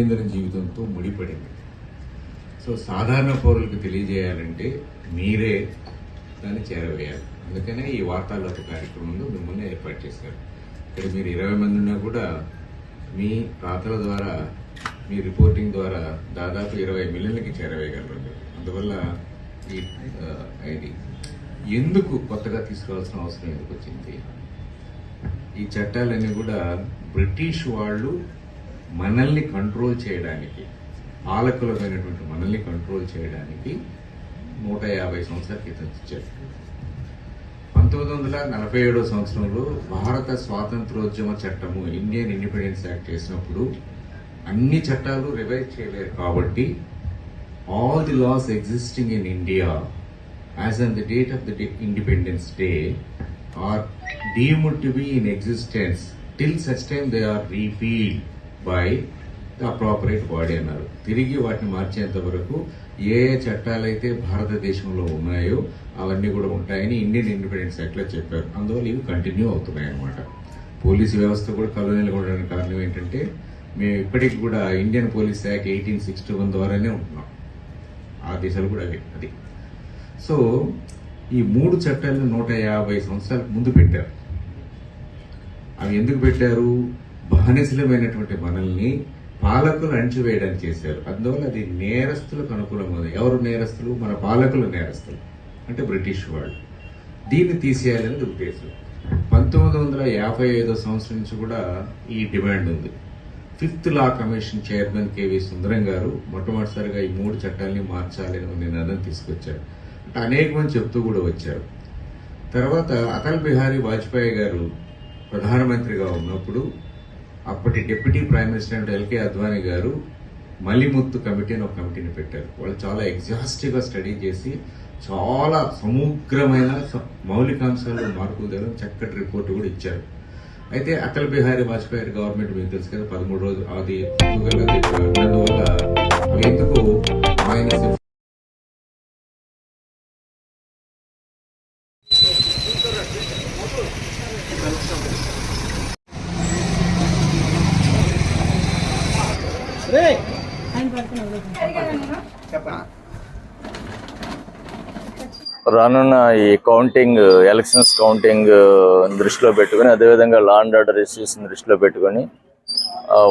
దైనందిన జీవితంతో ముడిపడింది. సో సాధారణ పౌరులకు తెలియజేయాలంటే మీరే దాన్ని చేరవేయాలి. అందుకనే ఈ వార్తాలాప కార్యక్రమంలో మిమ్మల్ని ఏర్పాటు చేశారు. ఇక్కడ మీరు 20 మంది ఉన్నా కూడా మీ రాతల ద్వారా, మీ రిపోర్టింగ్ ద్వారా దాదాపు 20 మిలియన్లకి చేరవేయగలరు. అందువల్ల ఇది ఎందుకు కొత్తగా తీసుకురావాల్సిన అవసరం ఎందుకు వచ్చింది? ఈ చట్టాలన్నీ కూడా బ్రిటిష్ వాళ్ళు మనల్ని కంట్రోల్ చేయడానికి, పాలకులమైనటువంటి మనల్ని కంట్రోల్ చేయడానికి 150 సంవత్సరాల క్రితం ఇచ్చారు. 1947 సంవత్సరంలో భారత స్వాతంత్రోద్యమ చట్టము, ఇండియన్ ఇండిపెండెన్స్ యాక్ట్ చేసినప్పుడు అన్ని చట్టాలు రివైజ్ చేయలేరు కాబట్టి all the laws existing in India as on the date of the independence day are deemed to be in existence till such time they are repealed by the appropriate body అన్నారు. తిరిగి వాటిని మార్చేంత వరకు ఏ ఏ చట్టాలైతే భారతదేశంలో ఉన్నాయో అవన్నీ కూడా ఉంటాయని ఇండియన్ ఇండిపెండెన్స్ యాక్ట్ లో చెప్పారు. అందువల్ల ఇవి కంటిన్యూ అవుతున్నాయి అన్నమాట. పోలీసు వ్యవస్థ కూడా కలోనియల్గా ఉండడానికి కారణం ఏంటంటే మేము ఇప్పటికి కూడా ఇండియన్ పోలీస్ యాక్ట్ 1861 ద్వారానే ఉంటున్నాం. ఆ దిశలు కూడా అది. సో ఈ 3 చట్టాలను 150 సంవత్సరాలకు ముందు పెట్టారు. అవి ఎందుకు పెట్టారు? బానిసలమైనటువంటి మనల్ని పాలకులు అణిచివేయడానికి చేశారు. అందువల్ల అది నేరస్తులకు అనుకూలంగా. ఎవరు నేరస్తులు? మన పాలకులు నేరస్తులు, అంటే బ్రిటిష్ వాళ్ళు. దీన్ని తీసేయాలనేది ఉద్దేశం. 1955 సంవత్సరం నుంచి కూడా ఈ డిమాండ్ ఉంది. 5th law commission chairman KV Sundaram గారు మొట్టమొదటిసారిగా ఈ 3 చట్టాలని మార్చాలని నినాదం తీసుకొచ్చారు. అంటే అనేక మంది చెప్తూ కూడా వచ్చారు. తర్వాత అటల్ బిహారీ వాజ్పేయి గారు ప్రధానమంత్రిగా ఉన్నప్పుడు అప్పటి deputy prime minister LK Advani గారు మలిముత్తు కమిటీ అని ఒక కమిటీని పెట్టారు. వాళ్ళు చాలా ఎగ్జాస్టివ్ గా స్టడీ చేసి చాలా సమగ్రమైన మౌలికాంశాలు మార్పులు తేవడం చక్కటి రిపోర్టు కూడా ఇచ్చారు. అయితే అటల్ బిహారీ వాజ్పేయి గవర్నమెంట్ మీకు తెలుసు కదా, 13 రోజులు అది అందువల్ల అవి ఎందుకు ఆయన రానున్న ఈ కౌంటింగ్, ఎలక్షన్స్ కౌంటింగ్ దృష్టిలో పెట్టుకుని, అదేవిధంగా లా అండ్ ఆర్డర్ ఇష్యూస్ దృష్టిలో పెట్టుకుని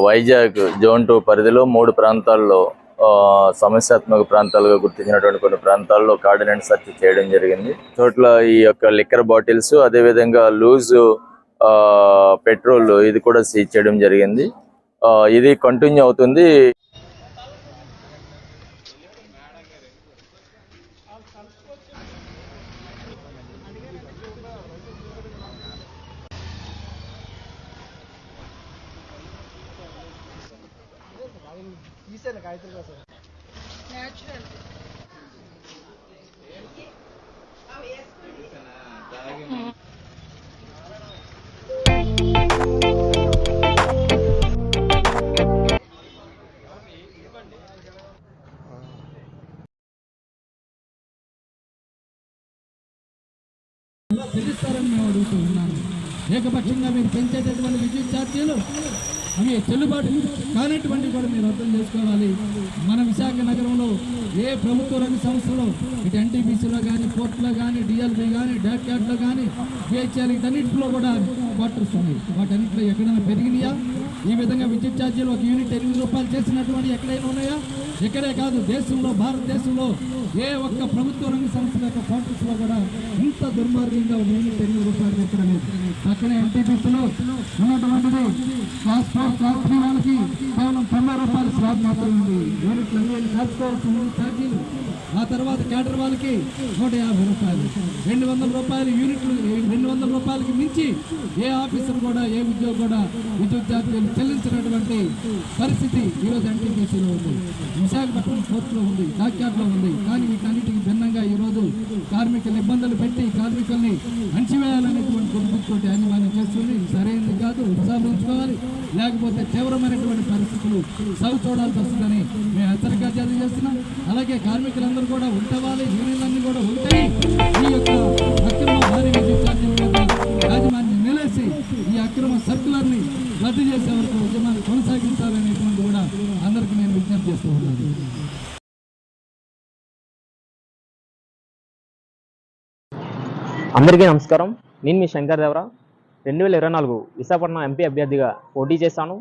వైజాగ్ జోన్ 2 పరిధిలో 3 ప్రాంతాల్లో సమస్యాత్మక ప్రాంతాలుగా గుర్తించినటువంటి కొన్ని ప్రాంతాల్లో కార్డినెంట్ సెర్చ్ చేయడం జరిగింది. చోట్ల ఈ యొక్క లిక్కర్ బాటిల్స్, అదేవిధంగా లూజ్ పెట్రోల్ ఇది కూడా సీజ్ చేయడం జరిగింది. ఇది కంటిన్యూ అవుతుంది. చెల్లిస్తారని మేము అడుగుతూ ఉన్నాను. ఏకపక్షంగా మీరు పెంచేటటువంటి విద్యుత్ ఛార్జీలు అవి చెల్లుబాటు కానటువంటి కూడా మీరు అర్థం చేసుకోవాలి. మన విశాఖ నగరంలో ఏ ప్రభుత్వ రంగ సంస్థలో ఇటు ఎన్టీపీసీలో కానీ, పోర్టులో కానీ, డిఎల్బీ కానీ, డాక్యాట్లో కానీ, బిహెచ్ఎల్ వీటన్నింటిలో కూడా క్వార్టర్స్ ఉన్నాయి. వాటన్నింటిలో ఎక్కడైనా పెరిగినాయా? ఈ విధంగా విద్యుత్ ఛార్జీలు 1 యూనిట్ 8 రూపాయలు చేసినటువంటి ఎక్కడైనా ఉన్నాయా? ఎక్కడే కాదు, దేశంలో, భారతదేశంలో ఏ ఒక్క ప్రభుత్వ రంగ సంస్థల యొక్క క్వార్టర్స్ లో కూడా ఇంత దుర్మార్గంగా 1 యూనిట్ 8 రూపాయలు ఎక్కడ లేదు. పక్కనే ఎన్టీపీసీలో ఉన్నటువంటిది క్లాస్ 4, క్లాస్ 3 వాళ్ళకి కేవలం 90 రూపాయలు స్లాబ్ మాత్రమే ఉంది. యూనిట్లు అన్ని కాల్చుకోవాల్సిన ఛార్జీలు. ఆ తర్వాత క్యాడర్ వాళ్ళకి 150 రూపాయలు, 200 రూపాయలు యూనిట్లు. 200 రూపాయలకి మించి ఏ ఆఫీసర్ కూడా, ఏ ఉద్యోగి కూడా విద్యుత్ ఛార్జీలు చెల్లించినటువంటి పరిస్థితి ఈరోజు ఎన్టీపీసీలో ఉంది, విశాఖపట్నం పోర్టులో ఉంది, డాక్యార్డ్లో ఉంది. కానీ వీటన్నిటికి భిన్నంగా ఈరోజు కార్మికులు ఇబ్బందులు పెట్టి కార్మికుల్ని అణచివేయాలనేటువంటి గుర్తుతోటి యాజమాన్యం చేస్తుంది. సరైనది కాదు, ఉపసంహరించుకోవాలి. లేకపోతే తీవ్రమైనటువంటి పరిస్థితులు సవి చూడాల్సి వస్తుందని మేము హెచ్చరిక జారీ చేస్తున్నాం. అలాగే కార్మికులందరూ కూడా ఉంటవాలి, యూనియన్లన్నీ కూడా ఉంటాయి. ఈ యొక్క అక్రమ భారీ విద్యుత్ ఛార్జీల మీద యాజమాన్యం నిలేసి ఈ అక్రమ సర్కులర్ని రద్దు చేసే వరకు ఉద్యమాన్ని కొనసాగించాలనేటువంటి కూడా అందరికీ తెలియజేస్తూ ఉన్నాను. అందరికీ నమస్కారం. నేను మీ శంకర్ దేవరా. 2024 విశాఖపట్నం ఎంపీ అభ్యర్థిగా పోటీ చేశాను.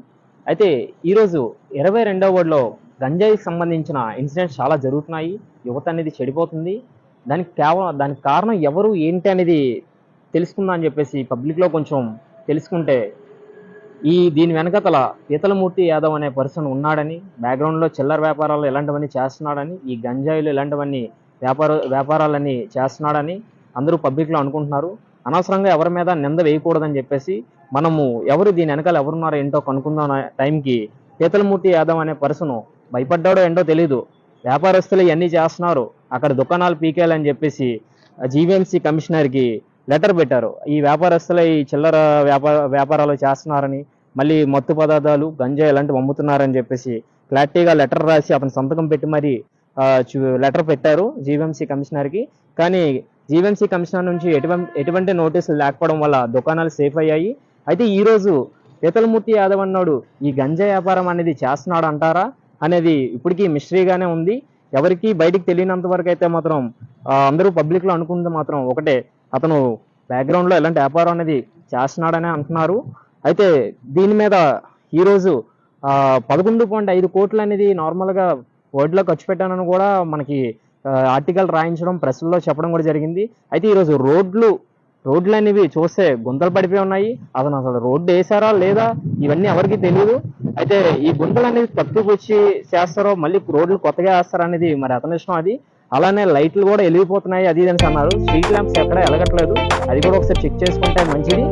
అయితే ఈరోజు 22వ వార్డులో గంజాయికి సంబంధించిన ఇన్సిడెంట్స్ చాలా జరుగుతున్నాయి. యువత అనేది చెడిపోతుంది. దానికి కారణం ఎవరు ఏంటి అనేది తెలుసుకుందా అని చెప్పేసి పబ్లిక్లో కొంచెం తెలుసుకుంటే దీని వెనకతల పీతలమూర్తి యాదవ్ అనే పర్సన్ ఉన్నాడని, బ్యాక్గ్రౌండ్లో చిల్లర వ్యాపారాలు ఇలాంటివన్నీ చేస్తున్నాడని, ఈ గంజాయిలు ఇలాంటివన్నీ వ్యాపారాలన్నీ చేస్తున్నాడని అందరూ పబ్లిక్లో అనుకుంటున్నారు. అనవసరంగా ఎవరి మీద నింద వేయకూడదని చెప్పేసి మనము దీని వెనకాల ఎవరున్నారో ఏంటో కనుక్కుందాం టైంకి పీతలమూర్తి యాదవ్ అనే పర్సను భయపడ్డాడో ఏంటో తెలీదు, వ్యాపారస్తులు ఇవన్నీ చేస్తున్నారు, అక్కడ దుకాణాలు పీకేయాలని చెప్పేసి జీవీఎంసీ కమిషనర్కి లెటర్ పెట్టారు. ఈ వ్యాపారస్తులు ఈ చిల్లర వ్యాపారాలు చేస్తున్నారని, మళ్ళీ మత్తు పదార్థాలు గంజాయి ఇలాంటివి అమ్ముతున్నారని చెప్పేసి క్లారిటీగా లెటర్ రాసి అతను సంతకం పెట్టి మరి లెటర్ పెట్టారు జీవీఎంసీ కమిషనర్కి. కానీ జీవీఎంసీ కమిషనర్ నుంచి ఎటువంటి నోటీసులు లేకపోవడం వల్ల దుకాణాలు సేఫ్ అయ్యాయి. అయితే ఈరోజు పీతలమూర్తి యాదవ్ అన్నాడు ఈ గంజాయి వ్యాపారం అనేది చేస్తున్నాడు అంటారా అనేది ఇప్పటికీ మిస్టరీగానే ఉంది. ఎవరికి బయటికి తెలియనంత వరకు అయితే మాత్రం అందరూ పబ్లిక్లో అనుకుంటే మాత్రం ఒకటే, అతను బ్యాక్గ్రౌండ్లో ఎలాంటి వ్యాపారం అనేది చేస్తున్నాడనే అంటున్నారు. అయితే దీని మీద ఈరోజు 11.5 కోట్లు అనేది నార్మల్గా వర్డ్లో ఖర్చు పెట్టానని కూడా మనకి ఆర్టికల్ రాయించడం ప్రెస్లో చెప్పడం కూడా జరిగింది. అయితే ఈరోజు రోడ్లు అనేవి చూస్తే గుంతలు పడిపోయి ఉన్నాయి. అసలు రోడ్డు వేసారా లేదా ఇవన్నీ ఎవరికి తెలియదు. అయితే ఈ గుంతలు అనేది తక్కువచ్చి చేస్తారో మళ్ళీ రోడ్లు కొత్తగా వేస్తారో అనేది మరి అతని ఇష్టం. అది అలానే లైట్లు కూడా వెలిగిపోతున్నాయి అది అని అన్నారు. స్ట్రీట్ ల్యాంప్స్ ఎక్కడ వెలగట్లేదు, అది కూడా ఒకసారి చెక్ చేసుకుంటే మంచిది.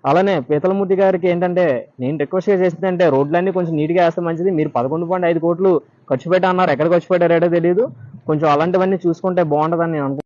అలానే పీతలమూర్తి గారికి ఏంటంటే నేను రిక్వెస్ట్గా చేసిందంటే రోడ్లన్నీ కొంచెం నీట్గా వేస్తే మంచిది. మీరు 11.5 కోట్లు ఖర్చు పెట్టా అన్నారు, ఎక్కడ ఖర్చు పెట్టారేటో తెలియదు. కొంచెం అలాంటివన్నీ చూసుకుంటే బాగుంటుందని నేను అనుకుంటున్నాను.